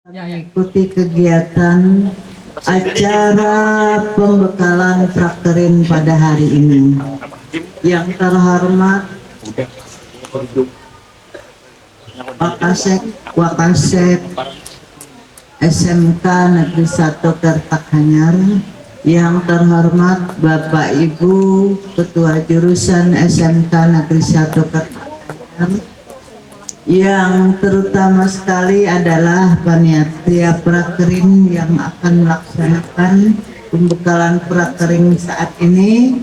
Mengikuti kegiatan acara pembekalan prakerin pada hari ini. Yang terhormat Wakasek SMK Negeri 1 Kertakanyar, yang terhormat Bapak Ibu Ketua Jurusan SMK Negeri 1 Kertakanyar, yang terutama sekali adalah panitia prakerin yang akan melaksanakan pembekalan prakerin saat ini,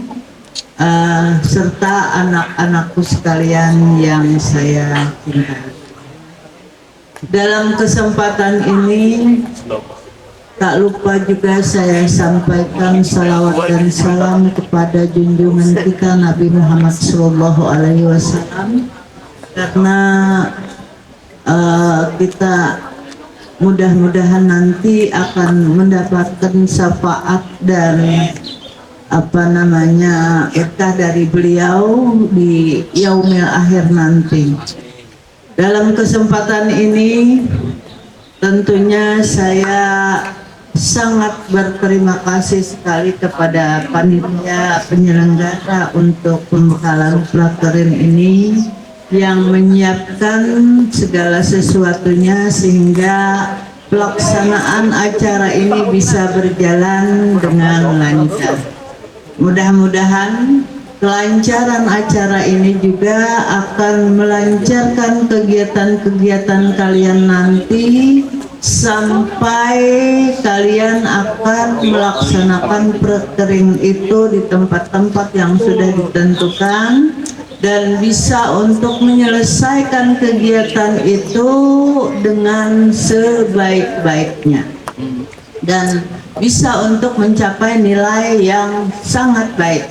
serta anak-anakku sekalian yang saya cintai. Dalam kesempatan ini tak lupa juga saya sampaikan salawat dan salam kepada junjungan kita Nabi Muhammad SAW, karena kita mudah-mudahan nanti akan mendapatkan syafaat dan berkah dari beliau di yaumil akhir nanti. Dalam kesempatan ini tentunya saya sangat berterima kasih sekali kepada panitia penyelenggara untuk pembekalan prakerin ini, yang menyiapkan segala sesuatunya sehingga pelaksanaan acara ini bisa berjalan dengan lancar. Mudah-mudahan kelancaran acara ini juga akan melancarkan kegiatan-kegiatan kalian nanti sampai kalian akan melaksanakan prakerin itu di tempat-tempat yang sudah ditentukan, dan bisa untuk menyelesaikan kegiatan itu dengan sebaik-baiknya dan bisa untuk mencapai nilai yang sangat baik.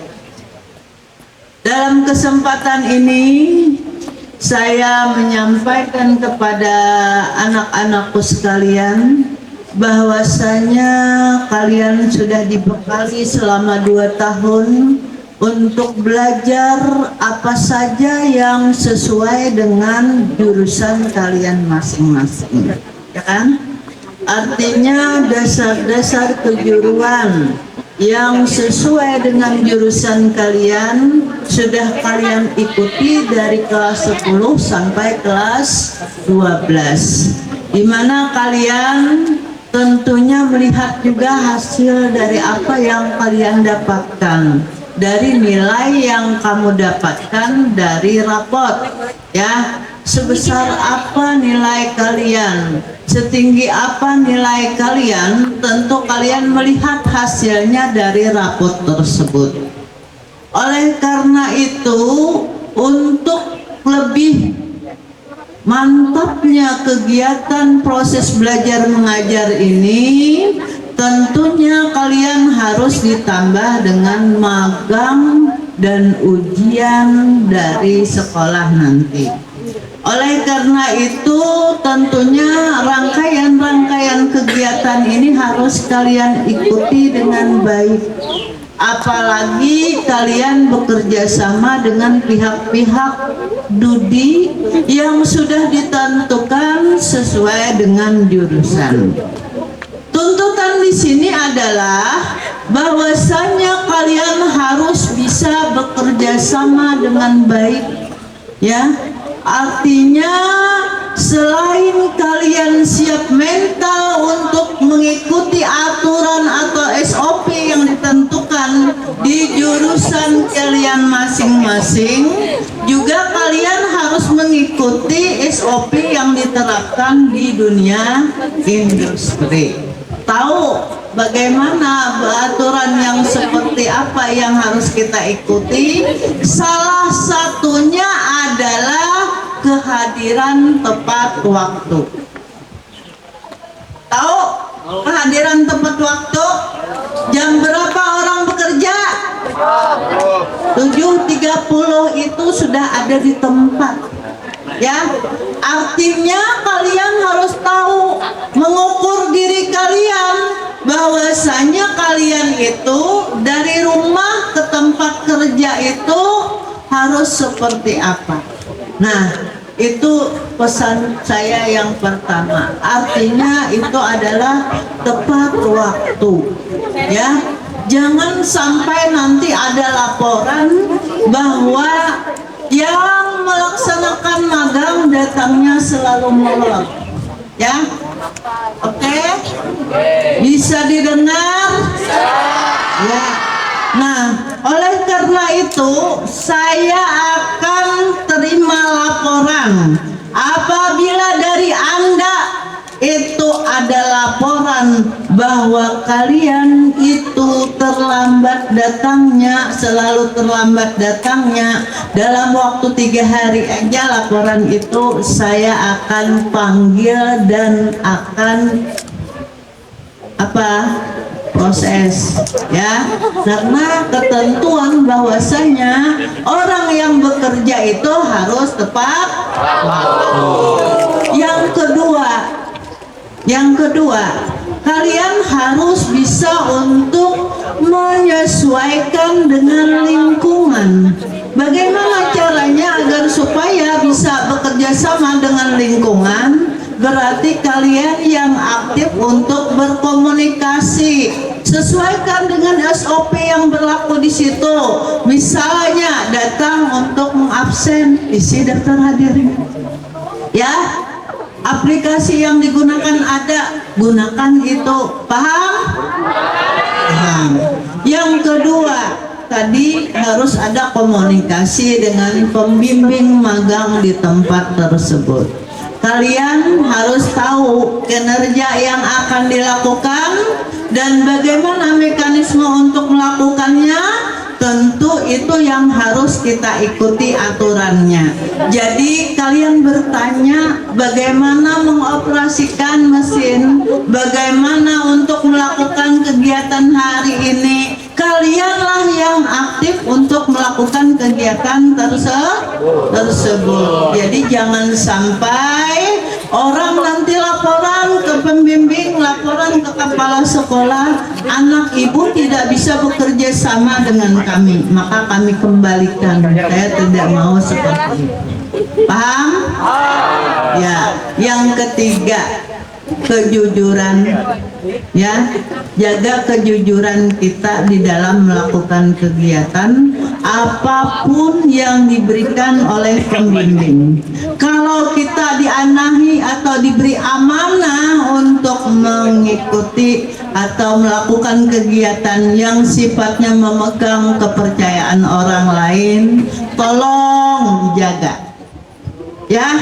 Dalam kesempatan ini saya menyampaikan kepada anak-anakku sekalian bahwasanya kalian sudah dibekali selama 2 tahun untuk belajar apa saja yang sesuai dengan jurusan kalian masing-masing, ya kan? Artinya dasar-dasar kejuruan yang sesuai dengan jurusan kalian sudah kalian ikuti dari kelas 10 sampai kelas 12, di mana kalian tentunya melihat juga hasil dari apa yang kalian dapatkan, dari nilai yang kamu dapatkan dari rapot, ya, sebesar apa nilai kalian, setinggi apa nilai kalian, tentu kalian melihat hasilnya dari rapot tersebut. Oleh karena itu, untuk lebih mantapnya kegiatan proses belajar mengajar ini, tentunya kalian harus ditambah dengan magang dan ujian dari sekolah nanti. Oleh karena itu, tentunya rangkaian-rangkaian kegiatan ini harus kalian ikuti dengan baik. Apalagi kalian bekerja sama dengan pihak-pihak studi yang sudah ditentukan sesuai dengan jurusan. Tuntutan di sini adalah bahwasanya kalian harus bisa bekerja sama dengan baik, ya. Artinya selain kalian siap mental untuk mengikuti aturan atau SOP yang ditentukan di jurusan kalian masing-masing, juga kalian harus mengikuti SOP yang diterapkan di dunia industri. Tahu bagaimana aturan yang seperti apa yang harus kita ikuti? Salah satunya adalah kehadiran tepat waktu. Tahu kehadiran tepat waktu? Jam berapa orang bekerja? 7.30 itu sudah ada di tempat, ya. Artinya kalian harus tahu mengukur diri kalian bahwasanya kalian itu dari rumah ke tempat kerja itu harus seperti apa. Nah, Itu pesan saya yang pertama. Artinya itu adalah tepat waktu. Ya, jangan sampai nanti ada laporan bahwa yang melaksanakan magang datangnya selalu molor. Ya, oke? Bisa didengar? Ya. Nah, oleh karena itu saya akan terima laporan apabila dari Anda itu ada laporan bahwa kalian itu terlambat datangnya, selalu terlambat datangnya, dalam waktu 3 hari aja laporan itu saya akan panggil dan akan proses, ya, karena ketentuan bahwasanya orang yang bekerja itu harus tepat waktu. Yang kedua, kalian harus bisa untuk menyesuaikan dengan lingkungan. Bagaimana caranya agar supaya bisa bekerja sama dengan lingkungan? Berarti kalian yang aktif untuk berkomunikasi, sesuaikan dengan SOP yang berlaku di situ. Misalnya datang untuk mengabsen, isi daftar hadirin. Ya, aplikasi yang digunakan ada, gunakan itu. Paham? Paham. Yang kedua, tadi harus ada komunikasi dengan pembimbing magang di tempat tersebut. Kalian harus tahu kinerja yang akan dilakukan dan bagaimana mekanisme untuk melakukannya. Tentu itu yang harus kita ikuti aturannya. Jadi kalian bertanya bagaimana mengoperasikan mesin, bagaimana untuk melakukan kegiatan hari ini. Kalianlah yang aktif untuk melakukan kegiatan tersebut. Jadi jangan sampai orang nanti laporan ke pembimbing, laporan ke kepala sekolah, anak ibu tidak bisa bekerja sama dengan kami, maka kami kembalikan. Saya tidak mau seperti itu. Paham? Ya. Yang ketiga, kejujuran. Ya, jaga kejujuran kita di dalam melakukan kegiatan apapun yang diberikan oleh pembimbing. Kalau kita dianahi atau diberi amanah untuk mengikuti atau melakukan kegiatan yang sifatnya memegang kepercayaan orang lain, tolong dijaga. Ya,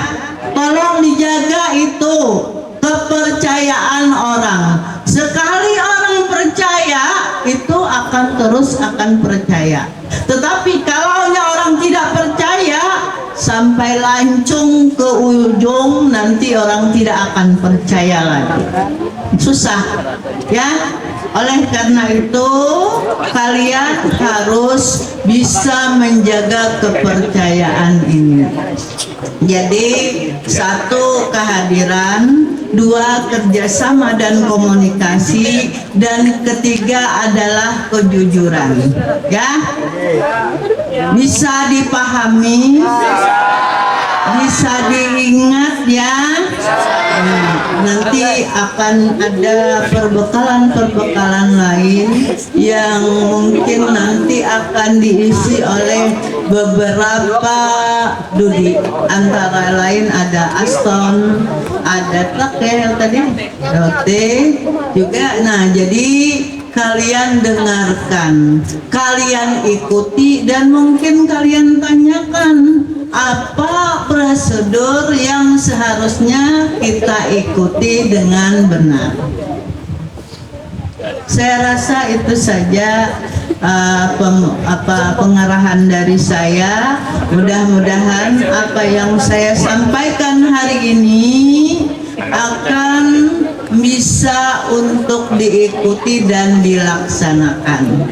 tolong dijaga itu kepercayaan orang. Sekali orang percaya, itu akan percaya. Tetapi kalau orang tidak percaya, sampai lancung ke ujung, nanti orang tidak akan percaya lagi. Susah, ya. Oleh karena itu, kalian harus bisa menjaga kepercayaan ini. Jadi, 1, kehadiran, 2, kerjasama dan komunikasi, dan 3 adalah kejujuran. Ya, bisa dipahami, bisa diingat ya. Nanti akan ada perbekalan lain yang mungkin nanti akan diisi oleh beberapa Dudi, antara lain ada Aston, ada Takel tadi, Rote juga. Nah, jadi kalian dengarkan, kalian ikuti, dan mungkin kalian tanyakan apa prosedur yang seharusnya kita ikuti dengan benar. Saya rasa itu saja pengarahan dari saya. Mudah-mudahan apa yang saya sampaikan hari ini akan bisa untuk diikuti dan dilaksanakan.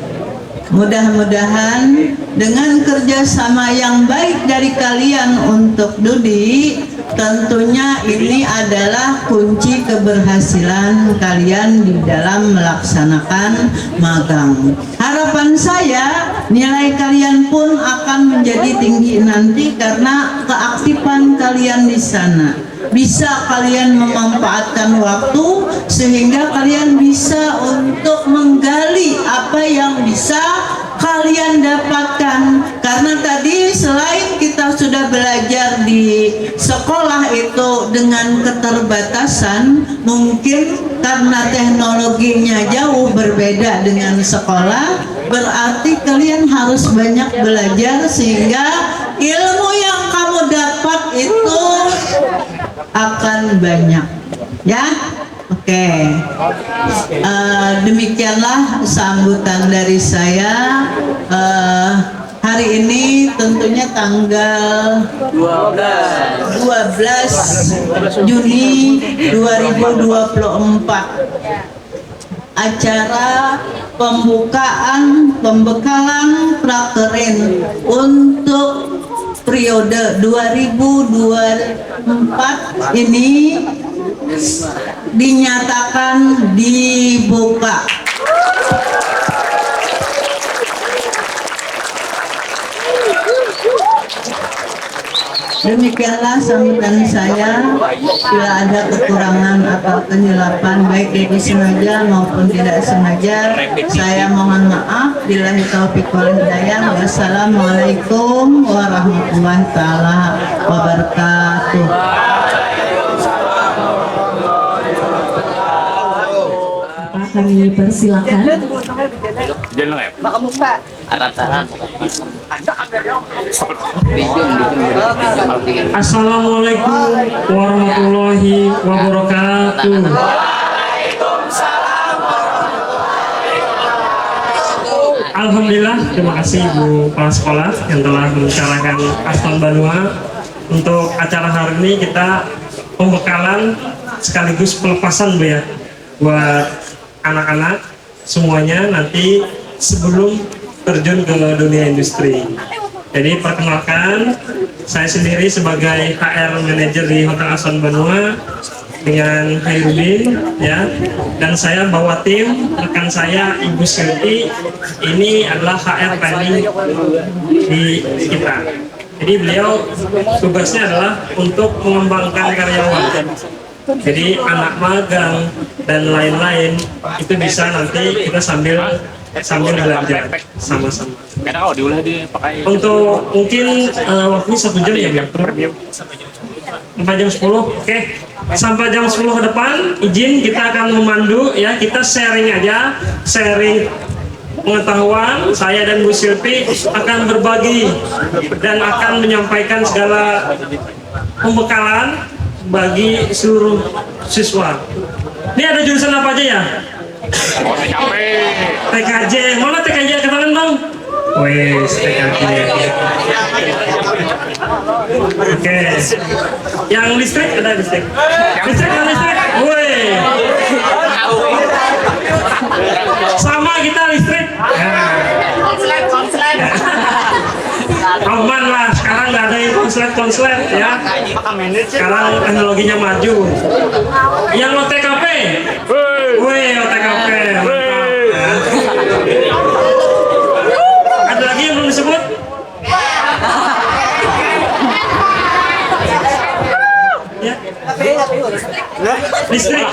Mudah-mudahan dengan kerjasama yang baik dari kalian untuk Dudi, tentunya ini adalah kunci keberhasilan kalian di dalam melaksanakan magang. Harapan saya nilai kalian pun akan menjadi tinggi nanti karena keaktifan kalian di sana. Bisa kalian memanfaatkan waktu sehingga kalian bisa untuk menggali apa yang bisa kalian dapatkan, karena tadi selain kita sudah belajar di sekolah itu dengan keterbatasan, mungkin karena teknologinya jauh berbeda dengan sekolah, berarti kalian harus banyak belajar sehingga ilmu yang kamu dapat itu akan banyak, ya. Oke, demikianlah sambutan dari saya. Hari ini tentunya tanggal 12 Juni 2024, acara pembekalan prakerin untuk periode 2024 ini dinyatakan dibuka. Demikianlah sambutan saya. Bila ada kekurangan atau kesilapan baik itu sengaja maupun tidak sengaja, saya mohon maaf. Billahi taufiq wal hidayah. Wassalamualaikum warahmatullahi taala wabarakatuh. Kami persilakan. Assalamualaikum warahmatullahi wabarakatuh. Alhamdulillah, terima kasih Bu Kepala Sekolah yang telah membicarakan Aston Banua. Untuk acara hari ini kita pembekalan sekaligus pelepasan Bu ya, buat anak-anak semuanya nanti sebelum terjun ke dunia industri. Jadi perkenalkan, saya sendiri sebagai HR Manager di Hotel Aston Banua dengan Hairudin ya, dan saya bawa tim rekan saya Ibu Silti, ini adalah HR planning di kita. Jadi beliau tugasnya adalah untuk mengembangkan karyawan. Jadi anak magang dan lain-lain itu bisa nanti kita sambil belajar sama-sama. Untuk mungkin waktunya 1 jam ya, sampai jam 10. Oke, sampai jam 10 ke depan izin kita akan memandu ya, kita sharing aja, sharing pengetahuan. Saya dan Bu Silvi akan berbagi dan akan menyampaikan segala pembekalan bagi seluruh siswa. Ini ada jurusan apa aja ya? TKJ. Mana TKJ kenalan dong? Wes, TKJ. Oke. Yang listrik ada listrik. Listrik ada listrik. Woi. Sama kita listrik. Aman lah, sekarang nggak ada yang konslet ya. Sekarang teknologinya maju. Yang OTKP, woi OTKP. Ada lagi yang belum disebut? Ya. Listrik.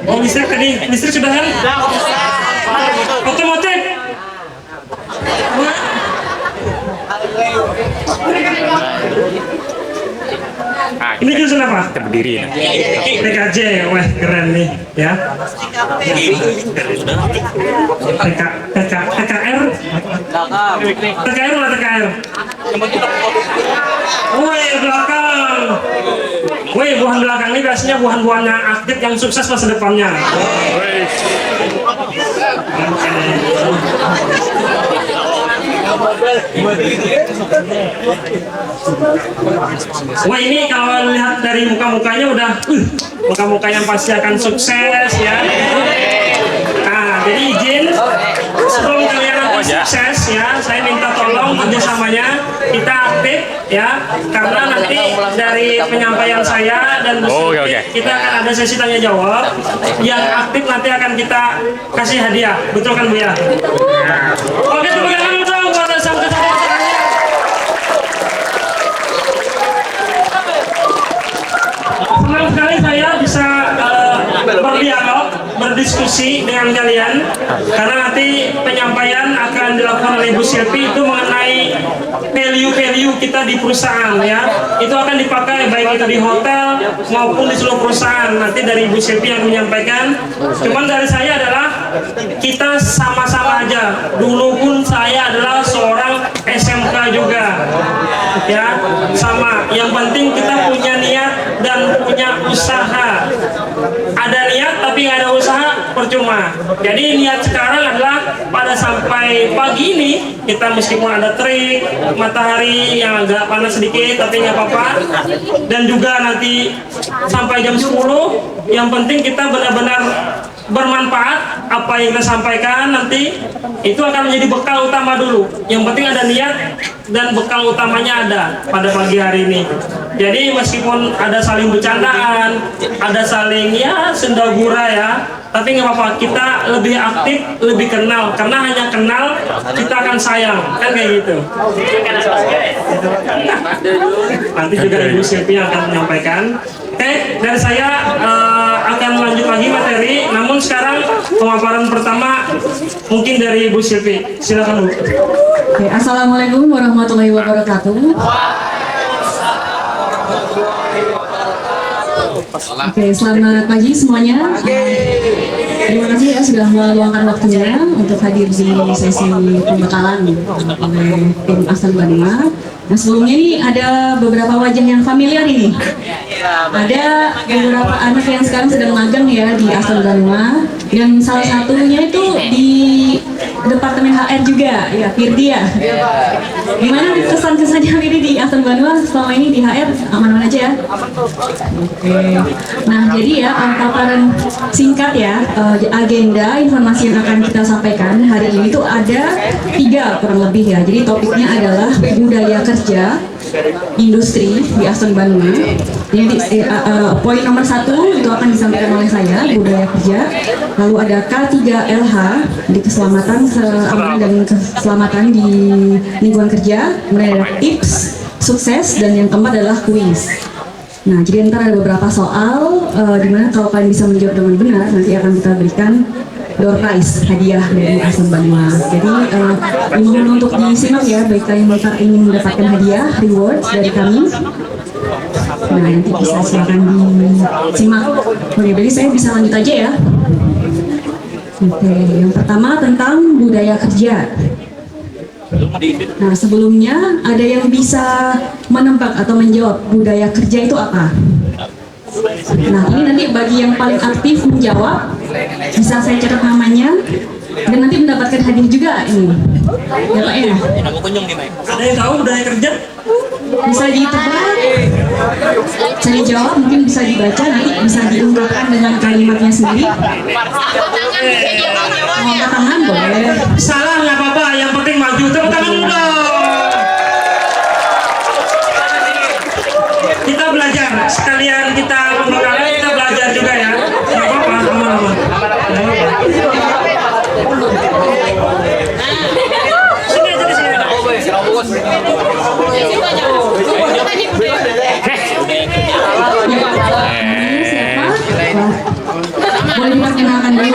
Oh listrik tadi, listrik sudah kan? Otomotif. Ini jurusan apa? Berdiri. TKJ, wah keren nih ya. TKR lah TKR. Woi belakang. Woi buah belakang ini biasanya buah-buahnya aktif yang sukses masa depannya. Wah ini kalau lihat dari muka-mukanya udah muka-muka yang pasti akan sukses ya. Nah jadi izin sebelum kalian akan sukses ya, saya minta tolong kerjasamanya kita aktif ya, karena nanti dari penyampaian saya dan kita akan ada sesi tanya jawab. Yang aktif nanti akan kita kasih hadiah, betul kan Bu ya? Oke, tepuk tangan dong buat yang dilakukan oleh Ibu Silvi itu mengenai value kita di perusahaan ya. Itu akan dipakai baik itu di hotel maupun di seluruh perusahaan. Nanti dari Ibu Silvi yang menyampaikan. Cuman dari saya adalah kita sama-sama aja. Dulu pun saya adalah seorang SMK juga. Ya, sama. Yang penting kita punya niat dan punya usaha. Ada niat tapi nggak ada usaha percuma. Jadi niat sekarang adalah pada sampai pagi ini kita meskipun ada terik, matahari yang agak panas sedikit tapi nggak apa-apa. Dan juga nanti sampai jam 10, yang penting kita benar-benar bermanfaat apa yang kita sampaikan nanti itu akan menjadi bekal utama dulu. Yang penting ada niat dan bekal utamanya ada pada pagi hari ini. Jadi meskipun ada saling bercandaan, ada saling ya senda gurau ya, tapi nggak apa-apa, kita lebih aktif, lebih kenal, karena hanya kenal kita akan sayang, kan kayak gitu. Nanti juga Ibu Silvi akan menyampaikan. Oke, dari saya akan lanjut lagi materi, namun sekarang pemaparan pertama mungkin dari Ibu Silvi. Silakan Bu. Oke, Assalamualaikum warahmatullahi wabarakatuh. Oke, selamat pagi semuanya. Terima kasih ya sudah meluangkan waktunya untuk hadir di sesi pembekalan oleh tim Aston Banua. Nah, sebelumnya ini ada beberapa wajah yang familiar ini. Ada beberapa anak yang sekarang sedang magang ya di Aston Banua, dan salah satunya itu di Departemen HR juga, ya Firdia. Gimana kesan-kesannya ini di Aston Banua selama ini di HR, aman-aman aja ya? Oke. Nah, jadi ya paparan singkat ya, agenda informasi yang akan kita sampaikan hari ini tuh ada 3 kurang lebih ya. Jadi topiknya adalah budaya kerja industri di Aston Banua. Jadi poin nomor 1 itu akan disampaikan oleh saya, budaya kerja. Lalu ada K3LH di keselamatan, keamanan dan keselamatan di lingkungan kerja. Kemudian ada tips sukses, dan yang keempat adalah kuis. Nah, jadi ntar ada beberapa soal di mana kalau kalian bisa menjawab dengan benar, nanti akan kita berikan door prize, hadiah dari Aston Banua. Jadi mohon untuk disimak ya, baik kalian ingin mendapatkan hadiah, reward dari kami. Nah, nanti bisa silakan disimak. Oke, jadi saya bisa lanjut aja ya. Oke, yang pertama tentang budaya kerja. Nah, sebelumnya ada yang bisa menebak atau menjawab budaya kerja itu apa? Nah, ini nanti bagi yang paling aktif menjawab, bisa saya catat namanya dan nanti mendapatkan hadiah juga ini. Ya Pak ya? Ada yang tahu budaya kerja? Bisa ditebak, bisa dijawab, mungkin bisa dibaca, nanti bisa diungkapkan dengan kalimatnya sendiri. Mau angkat tangan boleh. Salah nggak apa-apa, yang penting maju. Tepuk tangan dulu dong. Kita belajar, sekalian kita pembekalan, kita belajar juga ya. Nggak apa-apa, aman-aman. Sini aja di sini. Boleh diperkenalkan dulu.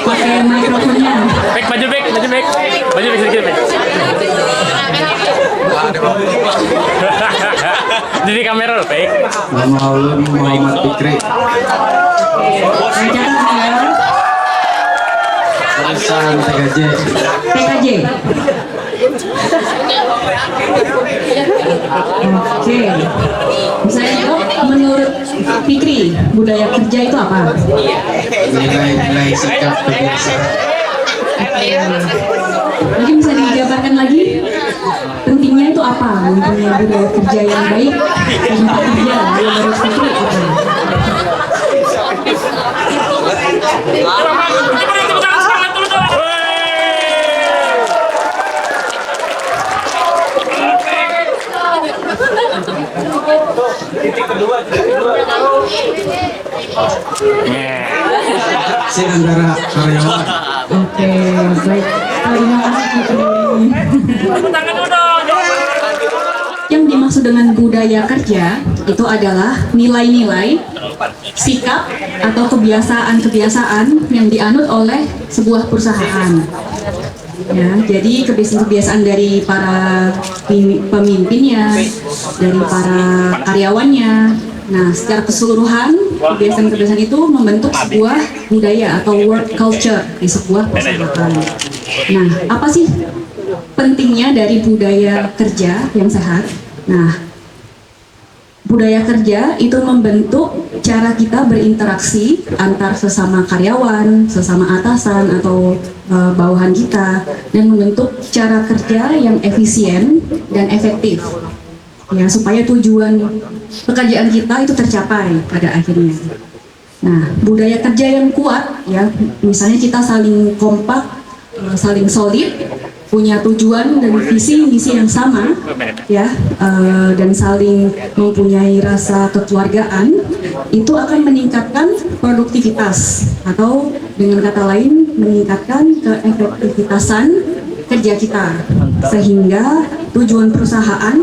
Pakai mikrofonnya. Baju sedikit bek. Jadi kamera loh, Bek. Nama Allah Muhammad Fikri. Saya catat ya. Lulusan TKJ. TKJ. Oke. Saya jawab, menurut Fikri, budaya kerja itu apa? Nilai-nilai sikap kebiasaan. Mungkin bisa dijabarkan lagi pentingnya itu apa? Mempunyai budaya kerja yang baik di tempat kerja, menurut Fikri apa? Saya antara karyawan. Oke, baik. Terima kasih Fikri. Yang dimaksud dengan budaya kerja itu adalah nilai-nilai, sikap atau kebiasaan-kebiasaan yang dianut oleh sebuah perusahaan. Ya, jadi kebiasaan-kebiasaan dari para pemimpinnya, dari para karyawannya. Nah, secara keseluruhan kebiasaan-kebiasaan itu membentuk sebuah budaya atau work culture di sebuah perusahaan. Nah, apa sih pentingnya dari budaya kerja yang sehat? Nah, budaya kerja itu membentuk cara kita berinteraksi antar sesama karyawan, sesama atasan atau bawahan kita, dan membentuk cara kerja yang efisien dan efektif. Ya, supaya tujuan pekerjaan kita itu tercapai pada akhirnya. Nah, budaya kerja yang kuat, ya, misalnya kita saling kompak, saling solid, punya tujuan dan visi misi yang sama, ya, dan saling mempunyai rasa kekeluargaan, itu akan meningkatkan produktivitas atau dengan kata lain meningkatkan keefektivitasan kerja kita, sehingga tujuan perusahaan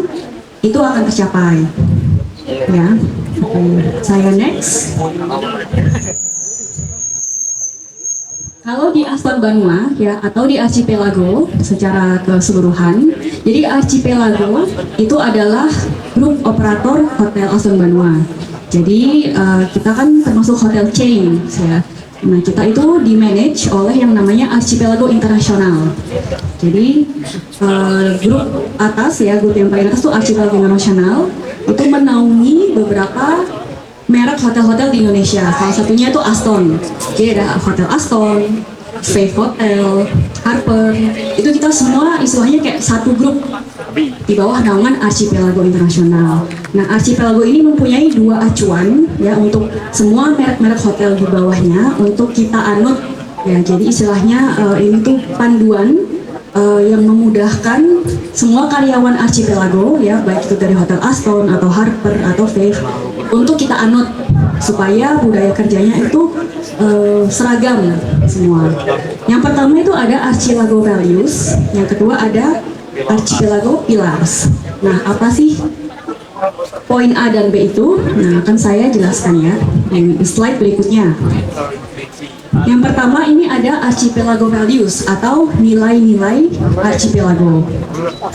itu akan tercapai. Ya, saya next. Kalau di Aston Banua, ya, atau di Archipelago secara keseluruhan, jadi Archipelago itu adalah grup operator hotel Aston Banua. Jadi kita kan termasuk hotel chain, ya. Nah, kita itu di-manage oleh yang namanya Archipelago International. Jadi grup atas, ya, grup yang paling atas itu Archipelago International, itu menaungi beberapa merek hotel-hotel di Indonesia. Salah satunya itu Aston. Jadi ada Hotel Aston, Faith Hotel, Harper. Itu kita semua istilahnya kayak satu grup di bawah naungan Archipelago International. Nah, Archipelago ini mempunyai dua acuan, ya, untuk semua merek-merek hotel di bawahnya untuk kita anut. Ya, jadi istilahnya ini tuh panduan yang memudahkan semua karyawan Archipelago, ya, baik itu dari Hotel Aston atau Harper atau Faith, untuk kita anut supaya budaya kerjanya itu seragam semua. Yang pertama itu ada Archipelago Values, yang kedua ada Archipelago Pillars. Nah, apa sih poin A dan B itu? Nah, akan saya jelaskan, ya, di slide berikutnya. Yang pertama ini ada Archipelago Values atau nilai-nilai Archipelago.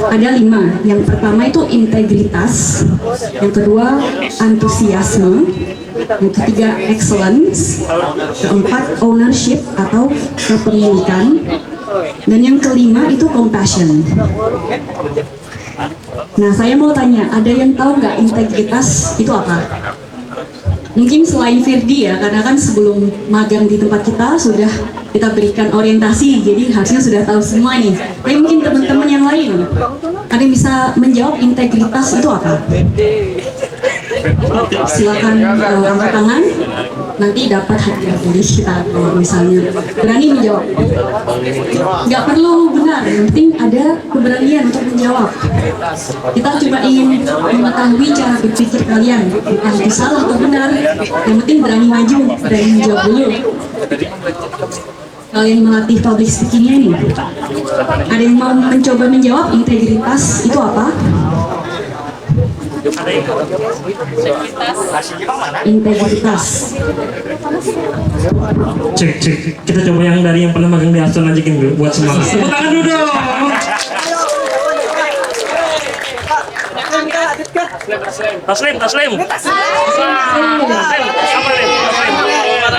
Ada 5. Yang pertama itu integritas, yang kedua antusiasme, yang ketiga excellence, keempat ownership atau kepemilikan, dan yang kelima itu compassion. Nah, saya mau tanya, ada yang tahu nggak integritas itu apa? Mungkin selain Firdi, ya, karena kan sebelum magang di tempat kita sudah kita berikan orientasi, jadi harusnya sudah tahu semua nih. Tapi mungkin teman-teman yang lain ada yang bisa menjawab integritas itu apa? Silakan angkat tangan, nanti dapat hadiah dari kita kalau misalnya berani menjawab. Nggak perlu benar, yang penting ada keberanian untuk menjawab. Kita cuma ingin mengetahui cara berpikir kalian, bukan itu salah atau benar. Yang penting berani maju, berani menjawab dulu. Kalian melatih public speakingnya nih. Ada yang mau mencoba menjawab integritas itu apa? Integritas. Cek. Kita coba yang dari yang pernah magang di Aston aja dulu buat semangat. Tepuk tangan dulu dong. Taslim. Apa Lem?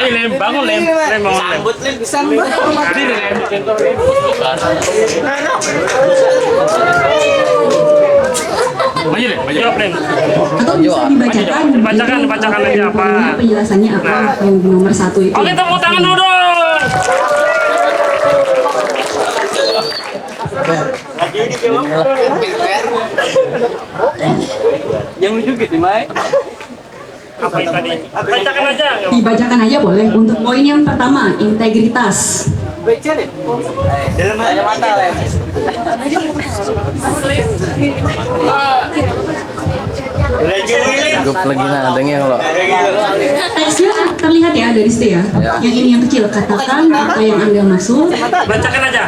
Lem, bangun Lem. Lem bangun Lem. Maju Lem. Atau bisa Dibacakan aja apa. Penjelasannya apa yang nomor 1 itu? Oke, tepuk tangan dulu dong. Yang lucu gitu, Mai. Apa itu tadi? Bacakan aja. Dibacakan aja boleh. Untuk poin yang pertama, integritas. Dalam mata Lem. Grup lagi nadengnya kalau Teksnya terlihat, ya, dari situ, ya. Yang ini yang kecil, katakan apa yang Anda maksud. Bacakan aja.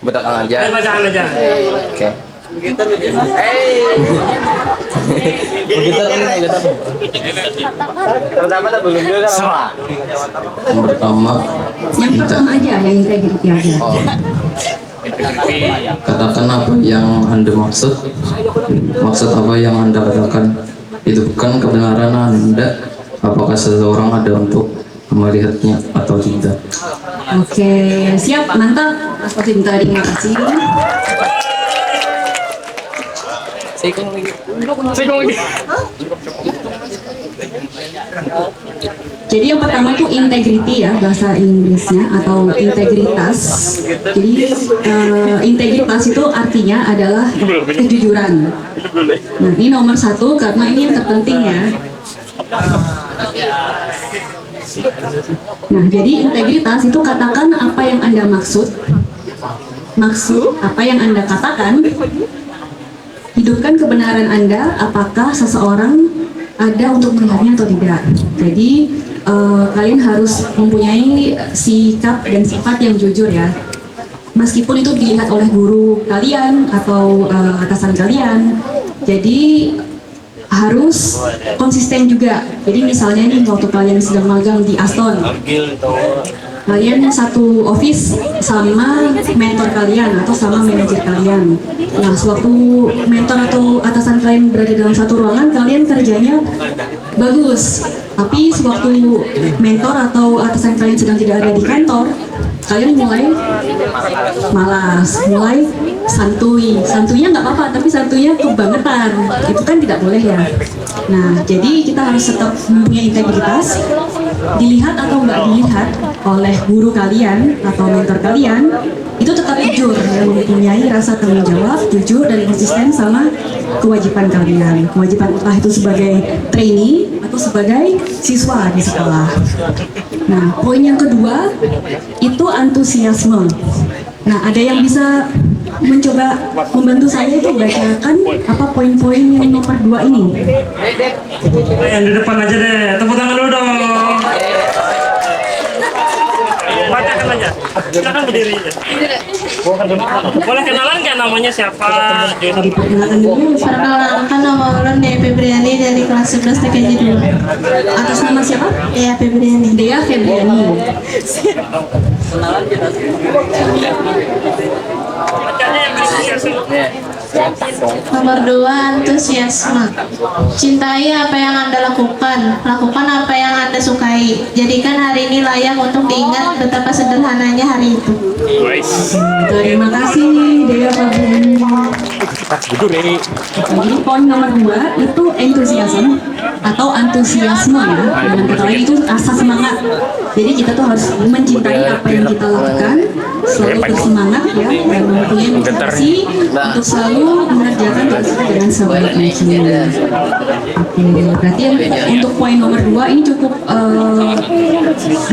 bedakan aja. Bacakan aja. Oke. Begitu Yang pertama Yang pertama aja, yang integriti aja. Oh. Katakan apa yang Anda maksud. Maksud apa yang Anda katakan. Itu bukan kebenaran Anda. Apakah seseorang ada untuk melihatnya atau tidak. Oke, siap, mantap. Mas Cinta, terima kasih. Jadi yang pertama itu integrity ya, bahasa Inggrisnya, atau integritas. Jadi integritas itu artinya adalah kejujuran. Nah, ini nomor satu karena ini yang terpenting ya. Nah, jadi integritas itu katakan apa yang Anda maksud apa yang Anda katakan, hidupkan kebenaran Anda, apakah seseorang ada untuk melihatnya atau tidak. Jadi kalian harus mempunyai sikap dan sifat yang jujur ya, meskipun itu dilihat oleh guru kalian atau atasan kalian. Jadi harus konsisten juga. Jadi misalnya nih, waktu kalian sedang magang di Aston, kalian satu office sama mentor kalian atau sama manajer kalian. Nah, sewaktu mentor atau atasan kalian berada dalam satu ruangan, kalian kerjanya bagus. Tapi sewaktu mentor atau atasan kalian sedang tidak ada di kantor, kalian mulai malas, mulai santuy. Santuinya nggak apa-apa, tapi santuinya kebangetan. Itu kan tidak boleh ya. Nah, jadi kita harus tetap mempunyai integritas, dilihat atau nggak dilihat oleh guru kalian atau mentor kalian, itu tetap jujur ya, mempunyai rasa tanggung jawab, jujur dan konsisten sama kewajiban kalian. Kewajiban entah itu sebagai trainee atau sebagai siswa di sekolah. Nah, poin yang kedua itu antusiasme. Nah, ada yang bisa mencoba membantu saya itu bacakan apa poin-poin yang nomor 2 ini. Yang di depan aja deh, tepuk tangan dulu dong. Bacakan aja, silakan berdiri aja. Boleh kenalan nggak, namanya siapa? Perkenalkan dulu. Perkenalkan, nama Ulan Dea Febriani dari kelas 11 TKJ 2. Atas nama siapa? Dea Febriani. Dea Febriani. Bacanya yang berikutnya. Nomor 2, antusiasme. Cintai apa yang Anda lakukan. Lakukan apa yang Anda sukai. Jadikan hari ini layak untuk diingat betapa sederhananya hari itu. Terima kasih Dea Febriani. Jadi poin nomor 2 itu entusiasme atau antusiasme ya. Dengan kata lain itu rasa semangat. Jadi kita tuh harus mencintai apa yang kita lakukan, selalu bersemangat ya, dan mempunyai motivasi untuk selalu mengerjakan tugas kita dengan sebaik mungkin. Oke, berarti untuk poin nomor 2 ini cukup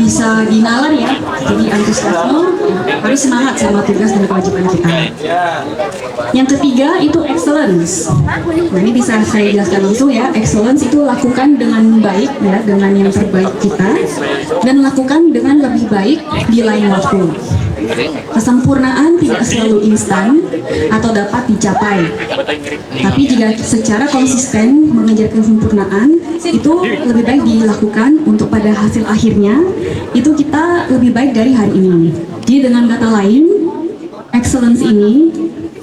bisa dinalar ya. Jadi antusiasme, harus semangat sama tugas dan kewajiban kita. Yang ketiga itu excellence. Nah, ini bisa saya jelaskan langsung ya. Excellence itu lakukan dengan baik ya, dengan yang terbaik kita, dan lakukan dengan lebih baik di lain waktu. Kesempurnaan tidak selalu instan atau dapat dicapai. Tapi jika secara konsisten mengejar kesempurnaan, itu lebih baik dilakukan untuk pada hasil akhirnya itu kita lebih baik dari hari ini. Jadi dengan kata lain, excellence ini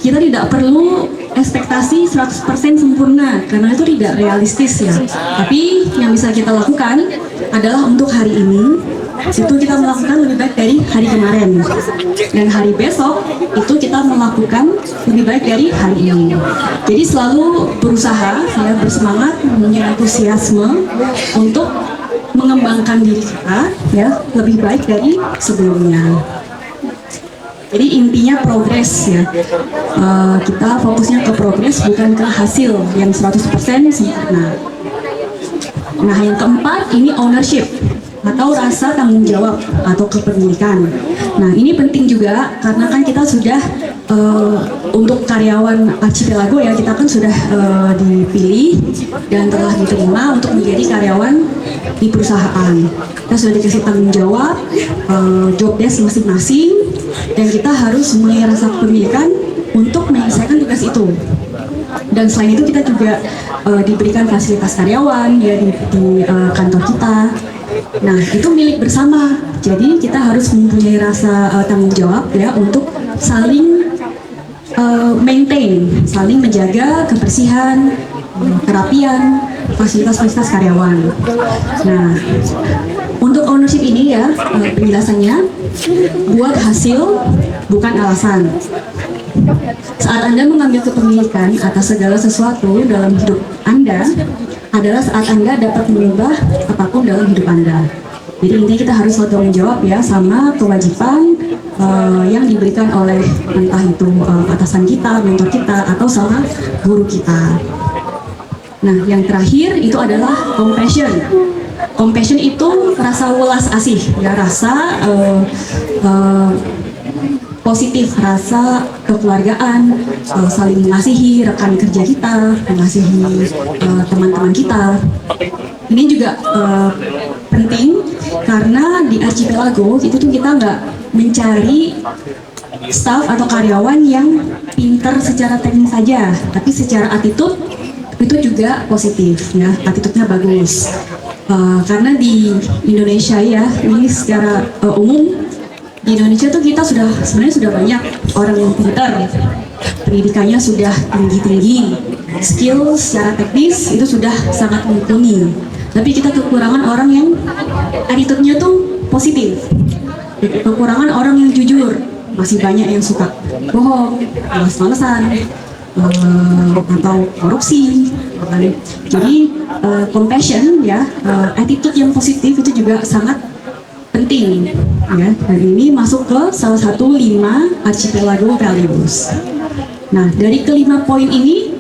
kita tidak perlu ekspektasi 100% sempurna karena itu tidak realistis ya. Tapi yang bisa kita lakukan adalah untuk hari ini itu kita melakukan lebih baik dari hari kemarin, dan hari besok itu kita melakukan lebih baik dari hari ini. Jadi selalu berusaha ya, bersemangat, mempunyai antusiasme untuk mengembangkan diri kita ya lebih baik dari sebelumnya. Jadi intinya progres ya, kita fokusnya ke progres bukan ke hasil yang 100% sempurna. Nah, yang keempat ini ownership atau rasa tanggung jawab atau kepemilikan. Nah, ini penting juga karena kan kita sudah untuk karyawan Archipelago ya, kita kan sudah dipilih dan telah diterima untuk menjadi karyawan di perusahaan. Kita sudah dikasih tanggung jawab, job desk masing-masing, dan kita harus mempunyai rasa kepemilikan untuk menyelesaikan tugas itu. Dan selain itu kita juga diberikan fasilitas karyawan ya di kantor kita. Nah, itu milik bersama. Jadi kita harus mempunyai rasa tanggung jawab ya untuk saling maintain, saling menjaga kebersihan, kerapian, fasilitas-fasilitas karyawan. Nah, untuk ownership ini ya, penjelasannya, buat hasil bukan alasan. Saat Anda mengambil kepemilikan atas segala sesuatu dalam hidup Anda adalah saat Anda dapat mengubah apapun dalam hidup Anda. Jadi intinya kita harus bertanggung jawab ya sama kewajiban yang diberikan oleh entah itu atasan kita, mentor kita, atau sama guru kita. Nah, yang terakhir itu adalah compassion. Compassion itu rasa welas asih, ya, rasa positif, rasa kekeluargaan, saling mengasihi rekan kerja kita, mengasihi teman-teman kita. Ini juga penting karena di Archipelago itu tuh kita nggak mencari staff atau karyawan yang pintar secara teknis saja, tapi secara attitude itu juga positif, ya, attitude-nya bagus. Karena di Indonesia ya, ini secara umum di Indonesia tuh kita sebenarnya sudah banyak orang yang pintar, pendidikannya sudah tinggi-tinggi, skill secara teknis itu sudah sangat mumpuni. Tapi kita kekurangan orang yang attitude-nya tuh positif, kekurangan orang yang jujur, masih banyak yang suka bohong, malas-malasan, atau korupsi. Jadi compassion ya, attitude yang positif itu juga sangat penting ya. Dan ini masuk ke salah satu 5 Archipelago values. Nah, dari kelima poin ini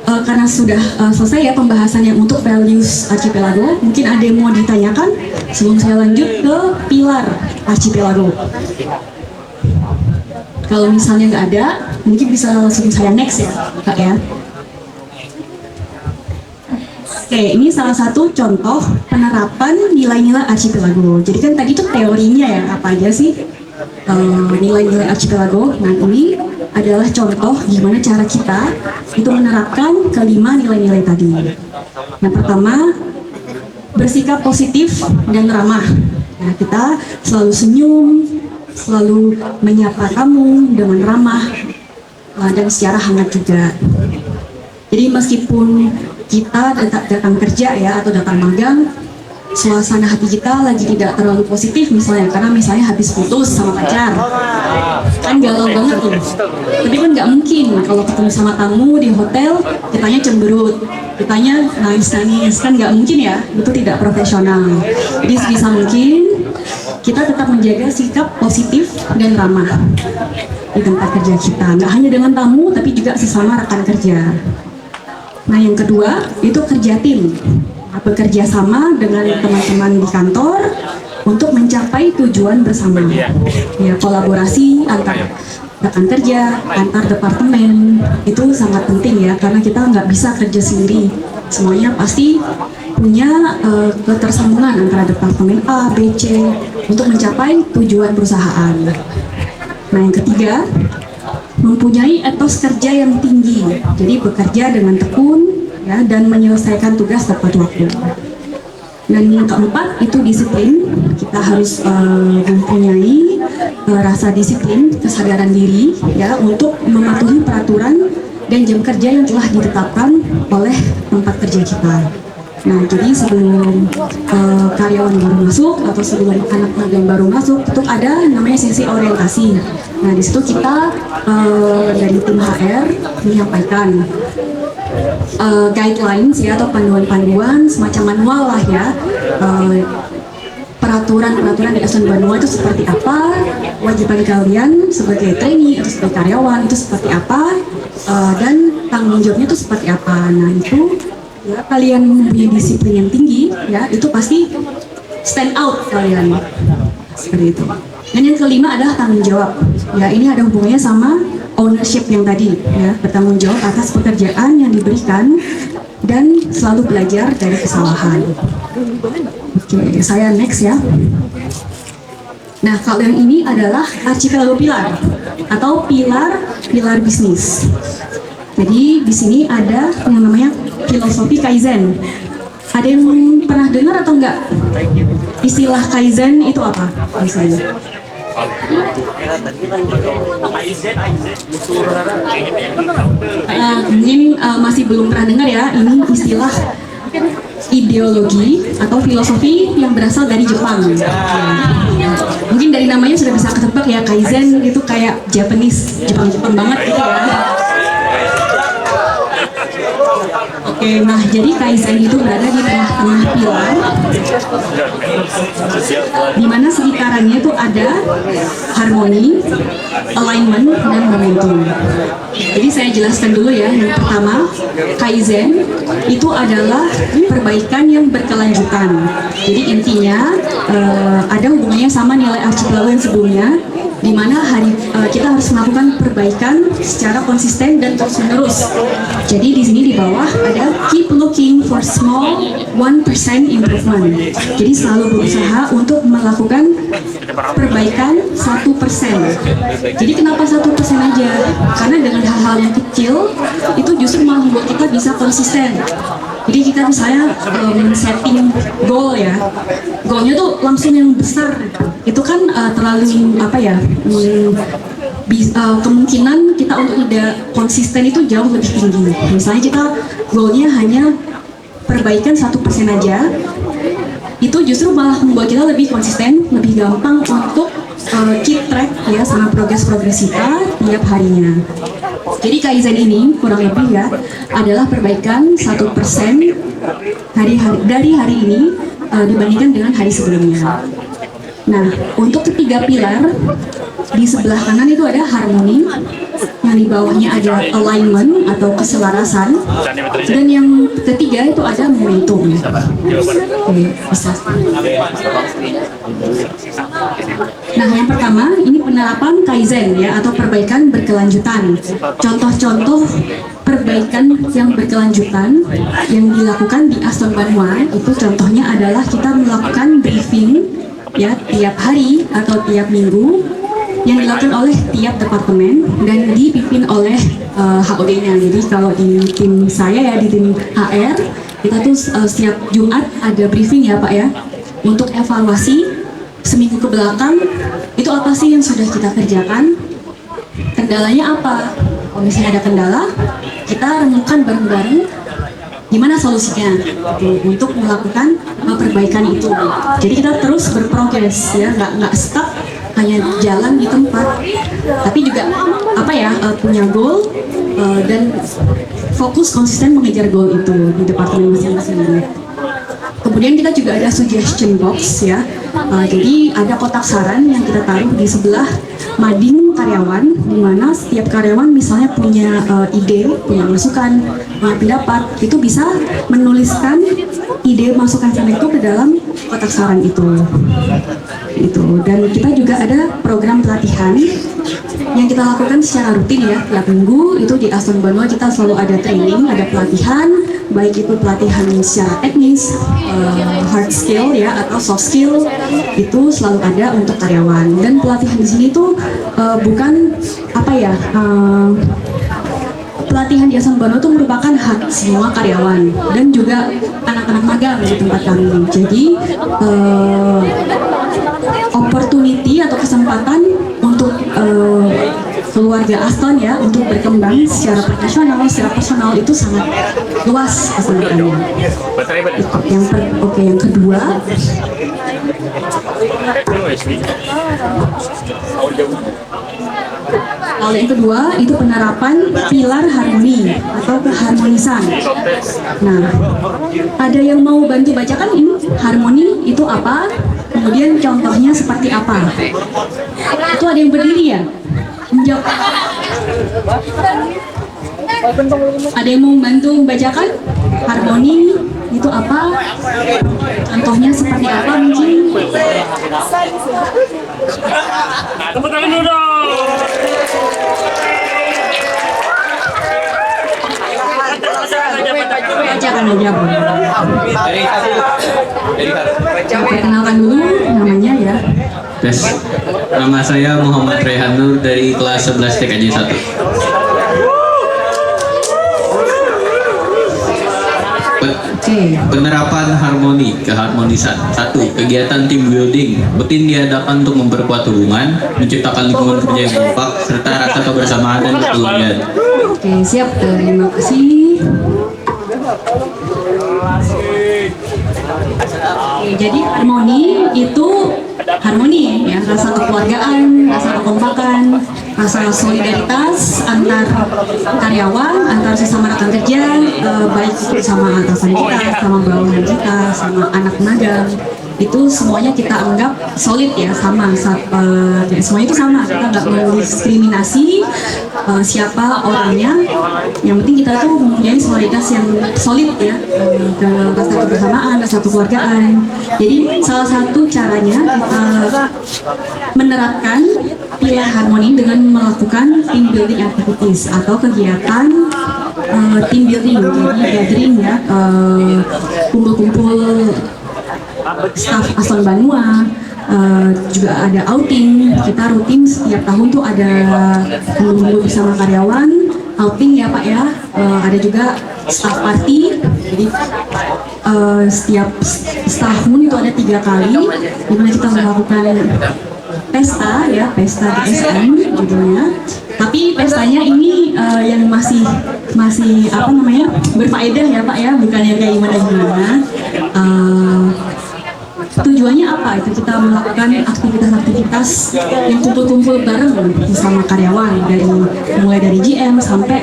karena sudah selesai ya pembahasannya untuk values Archipelago, mungkin ada yang mau ditanyakan sebelum saya lanjut ke pilar Archipelago. Kalau misalnya nggak ada, mungkin bisa langsung saya next ya, Kak ya. Oke, ini salah satu contoh penerapan nilai-nilai Archipelago. Jadi kan tadi itu teorinya ya, apa aja sih nilai-nilai Archipelago. Nah, ini adalah contoh gimana cara kita itu menerapkan kelima nilai-nilai tadi. Yang pertama, bersikap positif dan ramah. Nah, kita selalu senyum, selalu menyapa tamu dengan ramah dan secara hangat juga. Jadi meskipun kita datang kerja ya atau datang magang, suasana hati kita lagi tidak terlalu positif misalnya karena misalnya habis putus sama pacar, kan galau banget tuh. Tapi kan nggak mungkin kalau ketemu sama tamu di hotel kitanya cemberut, kitanya nangis-nangis, kan nggak mungkin ya, itu tidak profesional. Jadi sebisa mungkin kita tetap menjaga sikap positif dan ramah di tempat kerja kita, nggak hanya dengan tamu tapi juga sesama rekan kerja. Nah, yang kedua itu kerja tim, bekerja sama dengan teman-teman di kantor untuk mencapai tujuan bersama. Ya, kolaborasi antar rekan kerja, antar departemen itu sangat penting ya, karena kita nggak bisa kerja sendiri. Semuanya pasti punya ketersambungan antara departemen A, B, C untuk mencapai tujuan perusahaan. Nah, yang ketiga, mempunyai etos kerja yang tinggi, jadi bekerja dengan tekun ya, dan menyelesaikan tugas tepat waktu. Dan yang keempat itu disiplin, kita harus mempunyai rasa disiplin, kesadaran diri ya untuk mematuhi peraturan dan jam kerja yang telah ditetapkan oleh tempat kerja kita. Nah, jadi sebelum karyawan baru masuk atau sebelum anak magang baru masuk, itu ada namanya sesi orientasi. Nah, di situ kita dari tim HR menyampaikan guidelines ya atau panduan-panduan semacam manual lah ya, peraturan-peraturan di Aston Banua itu seperti apa, kewajiban kalian sebagai trainee atau sebagai karyawan itu seperti apa, dan tanggung jawabnya itu seperti apa. Nah, itu ya, kalian punya disiplin yang tinggi ya, itu pasti stand out kalian seperti itu. Dan yang kelima adalah tanggung jawab ya, ini ada hubungannya sama ownership yang tadi ya, bertanggung jawab atas pekerjaan yang diberikan dan selalu belajar dari kesalahan. Oke, saya next ya. Nah, kalau yang ini adalah Archipelago Pilar atau pilar bisnis. Jadi di sini ada yang namanya filosofi Kaizen. Ada yang pernah dengar atau enggak? Istilah Kaizen itu apa? Misalnya Mungkin masih belum pernah dengar ya, ini istilah ideologi atau filosofi yang berasal dari Jepang. Mungkin dari namanya sudah bisa ketebak ya, Kaizen itu kayak Japanese, Jepang-Jepang banget gitu ya. Oke, nah jadi Kaizen itu berada di tengah-tengah pilar, di mana sekitarannya itu ada harmoni, alignment, dan momentum. Jadi saya jelaskan dulu ya. Yang pertama, Kaizen itu adalah perbaikan yang berkelanjutan. Jadi intinya ada hubungannya sama nilai archipelago yang sebelumnya, di mana kita harus melakukan perbaikan secara konsisten dan terus-menerus. Jadi di sini di bawah ada keep looking for small 1% improvement. Jadi selalu berusaha untuk melakukan perbaikan 1%. Jadi kenapa 1% aja? Karena dengan hal-hal yang kecil itu justru malah membuat kita bisa konsisten. Jadi kita misalnya setting goal ya, goalnya tuh langsung yang besar, itu kan terlalu apa ya, kemungkinan kita untuk tidak konsisten itu jauh lebih tinggi. Misalnya kita goalnya hanya perbaikan 1% aja, itu justru malah membuat kita lebih konsisten, lebih gampang untuk keep track ya sama progres kita tiap harinya. Jadi Kaizen ini kurang lebih ya adalah perbaikan 1% dari hari ini dibandingkan dengan hari sebelumnya. Nah, untuk ketiga pilar di sebelah kanan itu ada harmoni, yang di bawahnya ada alignment atau keselarasan, dan yang ketiga itu ada momentum. Oke, bisa. Nah, yang pertama ini penerapan Kaizen ya atau perbaikan berkelanjutan. Contoh-contoh perbaikan yang berkelanjutan yang dilakukan di Aston Banua itu contohnya adalah kita melakukan briefing ya tiap hari atau tiap minggu yang dilakukan oleh tiap departemen dan dipimpin oleh HOD-nya. Jadi kalau di tim saya ya, di tim HR kita tuh setiap Jumat ada briefing ya Pak ya, untuk evaluasi seminggu ke belakang itu apa sih yang sudah kita kerjakan, kendalanya apa. Kalau misalnya ada kendala, kita renungkan bareng-bareng gimana solusinya untuk melakukan perbaikan itu. Jadi kita terus berprogres ya, nggak stuck hanya jalan di tempat, tapi juga apa ya, punya goal dan fokus konsisten mengejar goal itu di departemen masing-masing. Kemudian kita juga ada suggestion box ya, jadi ada kotak saran yang kita taruh di sebelah mading karyawan, di mana setiap karyawan misalnya punya ide, punya masukan, pendapat, itu bisa menuliskan ide masukan itu ke dalam kotak saran itu. Dan kita juga ada program pelatihan yang kita lakukan secara rutin ya, tiap minggu itu di Aston Banua kita selalu ada training, ada pelatihan, baik itu pelatihan secara teknis, hard skill ya atau soft skill, itu selalu ada untuk karyawan. Dan pelatihan di sini tuh bukan apa ya, pelatihan di Aston Banua itu merupakan hak semua karyawan dan juga anak-anak magang di tempat kami. Jadi opportunity atau kesempatan untuk keluarga Aston ya untuk berkembang secara profesional, secara personal itu sangat luas kesempatannya. Yang kedua, yang kedua itu penerapan pilar harmoni atau keharmonisan. Nah, ada yang mau bantu bacakan ini harmoni itu apa? Kemudian contohnya seperti apa? Itu ada yang berdiri ya? Menjawab. Ada yang mau bantu membacakan harmoni itu apa? Contohnya seperti apa mungkin? Tepuk tangan dulu dong. Bacakan aja Bu. Perkenalkan dulu namanya ya. Tes. Nama saya Muhammad Rehan Nur dari kelas 11 TKJ 1. Oke. Penerapan harmoni, keharmonisan. 1. Kegiatan team building. Rutin diadakan untuk memperkuat hubungan, menciptakan lingkungan kerja yang kompak, serta rasa kebersamaan dan kekeluargaan. Oke, siap. Terima kasih. Oke, jadi harmoni itu harmoni ya, rasa kekeluargaan, rasa kekompakan, rasa solidaritas antar karyawan, antar sesama rekan kerja, baik itu sama atasan kita, sama bawahan kita, sama anak magang, itu semuanya kita anggap solid ya, sama, semuanya itu sama, kita nggak mendiskriminasi siapa orangnya, yang penting kita tuh mempunyai solidaritas yang solid ya, rasa kebersamaan, rasa kekeluargaan. Jadi salah satu caranya kita menerapkan pilar harmoni dengan melakukan team building activities atau kegiatan team building, jadi gathering ya, kumpul-kumpul staf Aston Banua, juga ada outing. Kita rutin setiap tahun tuh ada kumpul bersama karyawan, outing ya Pak ya. Ada juga staff party. Jadi setiap tahun itu ada 3 kali di mana kita melakukan pesta ya, pesta DSM judulnya. Tapi pestanya ini yang masih apa namanya, berfaedah ya Pak ya, bukan yang kayak gimana. Tujuannya apa? Itu kita melakukan aktivitas-aktivitas yang kumpul-kumpul bareng bersama karyawan, mulai dari GM sampai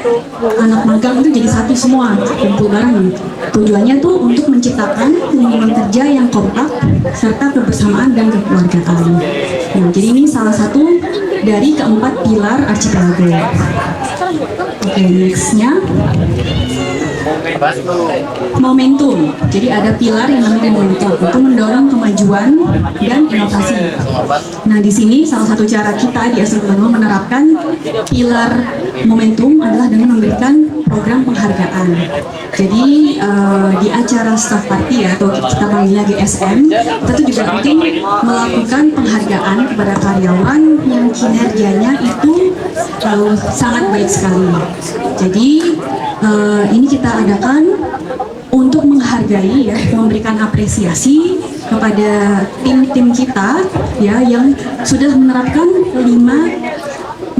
anak magang itu jadi satu semua, kumpul bareng. Tujuannya tuh untuk menciptakan lingkungan kerja yang kompak serta kebersamaan dan kekeluargaan. Nah, jadi ini salah satu dari keempat pilar Archipelago. Oke, nextnya momentum. Jadi ada pilar yang namanya momentum untuk mendorong kemajuan dan inovasi. Nah, di sini salah satu cara kita di Aston Banua menerapkan pilar momentum adalah dengan memberikan program penghargaan. Jadi di acara staff party ya, atau kita panggilnya GSM, kita tuh juga rutin melakukan penghargaan kepada karyawan yang kinerjanya itu sangat baik sekali. Jadi ini kita adakan untuk menghargai ya, memberikan apresiasi kepada tim-tim kita ya yang sudah menerapkan 5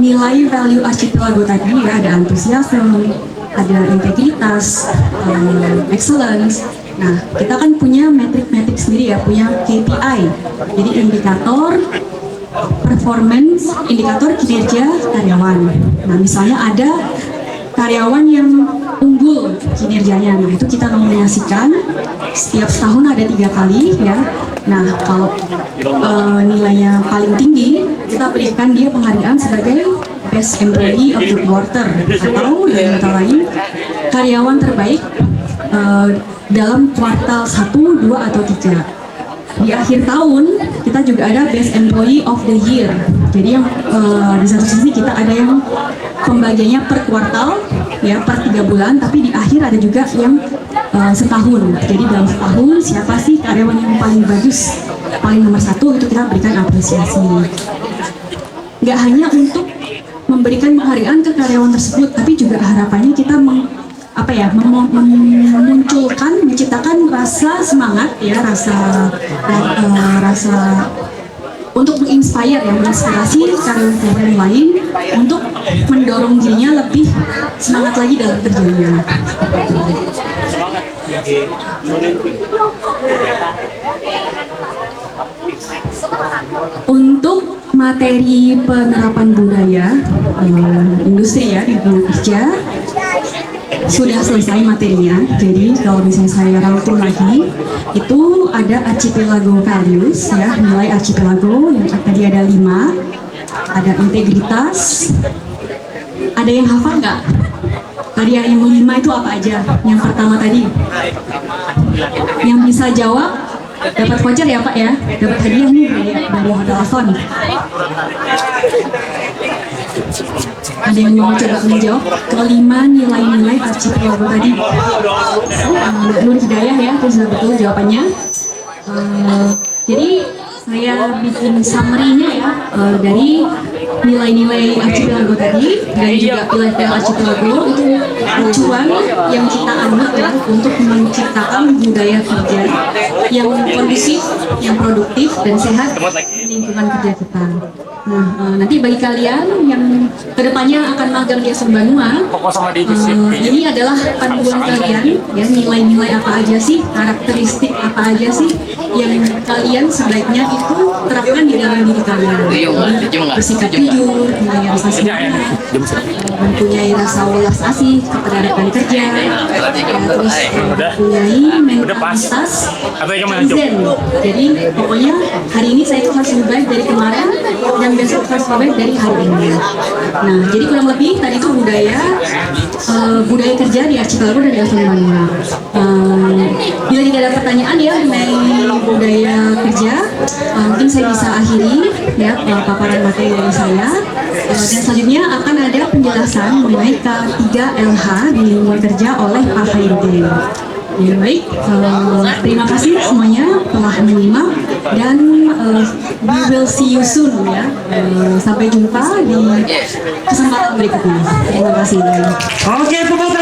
nilai value Archipelago tadi ya, ada antusiasme, ada integritas, excellence. Nah, kita kan punya metrik-metrik sendiri ya, punya KPI. Jadi indikator performance, indikator kinerja karyawan. Nah, misalnya ada karyawan yang unggul kinerjanya, nah itu kita nominasikan setiap tahun ada 3 kali ya. Nah, kalau nilainya paling tinggi, kita berikan dia penghargaan sebagai Best Employee of the Quarter, atau dengan kata lain karyawan terbaik dalam kuartal 1, 2, atau 3. Di akhir tahun kita juga ada Best Employee of the Year. Jadi yang di satu sisi kita ada yang pembagiannya per kuartal ya, per 3 bulan, tapi di akhir ada juga yang setahun. Jadi dalam setahun siapa sih karyawan yang paling bagus, paling nomor 1, itu kita berikan apresiasi. Nggak hanya untuk memberikan penghargaan ke karyawan tersebut, tapi juga harapannya kita memunculkan, menciptakan rasa semangat ya, rasa untuk menginspire ya, menginspirasi karyawan lain untuk mendorong dirinya lebih semangat lagi dalam kerjanya. Untuk materi penerapan budaya industri ya di dunia kerja sudah selesai materinya. Jadi kalau misalnya saya rangkum lagi, itu ada Archipelago Values ya, nilai Archipelago yang tadi ada 5, ada integritas. Ada yang hafal nggak? Tadi yang 5 itu apa aja? Yang pertama tadi, yang bisa jawab dapat voucher ya Pak ya, dapat hadiah nih dari Hotel Aston. Ada yang mau coba menjawab kelima nilai-nilai Archipelago tadi? Nur Hidayah ya, itu sudah betul jawabannya. Jadi saya bikin summary-nya ya dari nilai-nilai Archipelago tadi dan juga nilai Archipelago itu acuan yang kita anut ya untuk menciptakan budaya kerja yang kondusif, yang produktif dan sehat di lingkungan kerja kita. Nah, nanti bagi kalian yang kedepannya akan magang di Aston Banua, ini adalah panduan kalian ya, nilai-nilai apa aja sih, karakteristik apa aja sih yang kalian sebaiknya itu terapkan di dalam diri kalian. Bersikap jujur, mempunyai rasa semangat, mempunyai rasa welas asih kepada rekan kerja, terus mempunyai mentalitas zen. Jadi pokoknya hari ini saya itu harus lebih baik dari kemarin dan besok harus lebih baik dari hari ini. Nah, jadi kurang lebih tadi itu budaya kerja di Archipelago dan di Aston Banua. Bila tidak ada pertanyaan ya mengenai budaya kerja, mungkin saya bisa akhiri ya paparan materi dari saya. Dan selanjutnya akan ada penjelasan mengenai K3LH di lingkungan kerja oleh Pak Hairudin. Ya, baik, terima kasih semuanya telah menyimak dan we will see you soon ya. Sampai jumpa di kesempatan berikutnya. Terima kasih. Oke, tepuk tangan.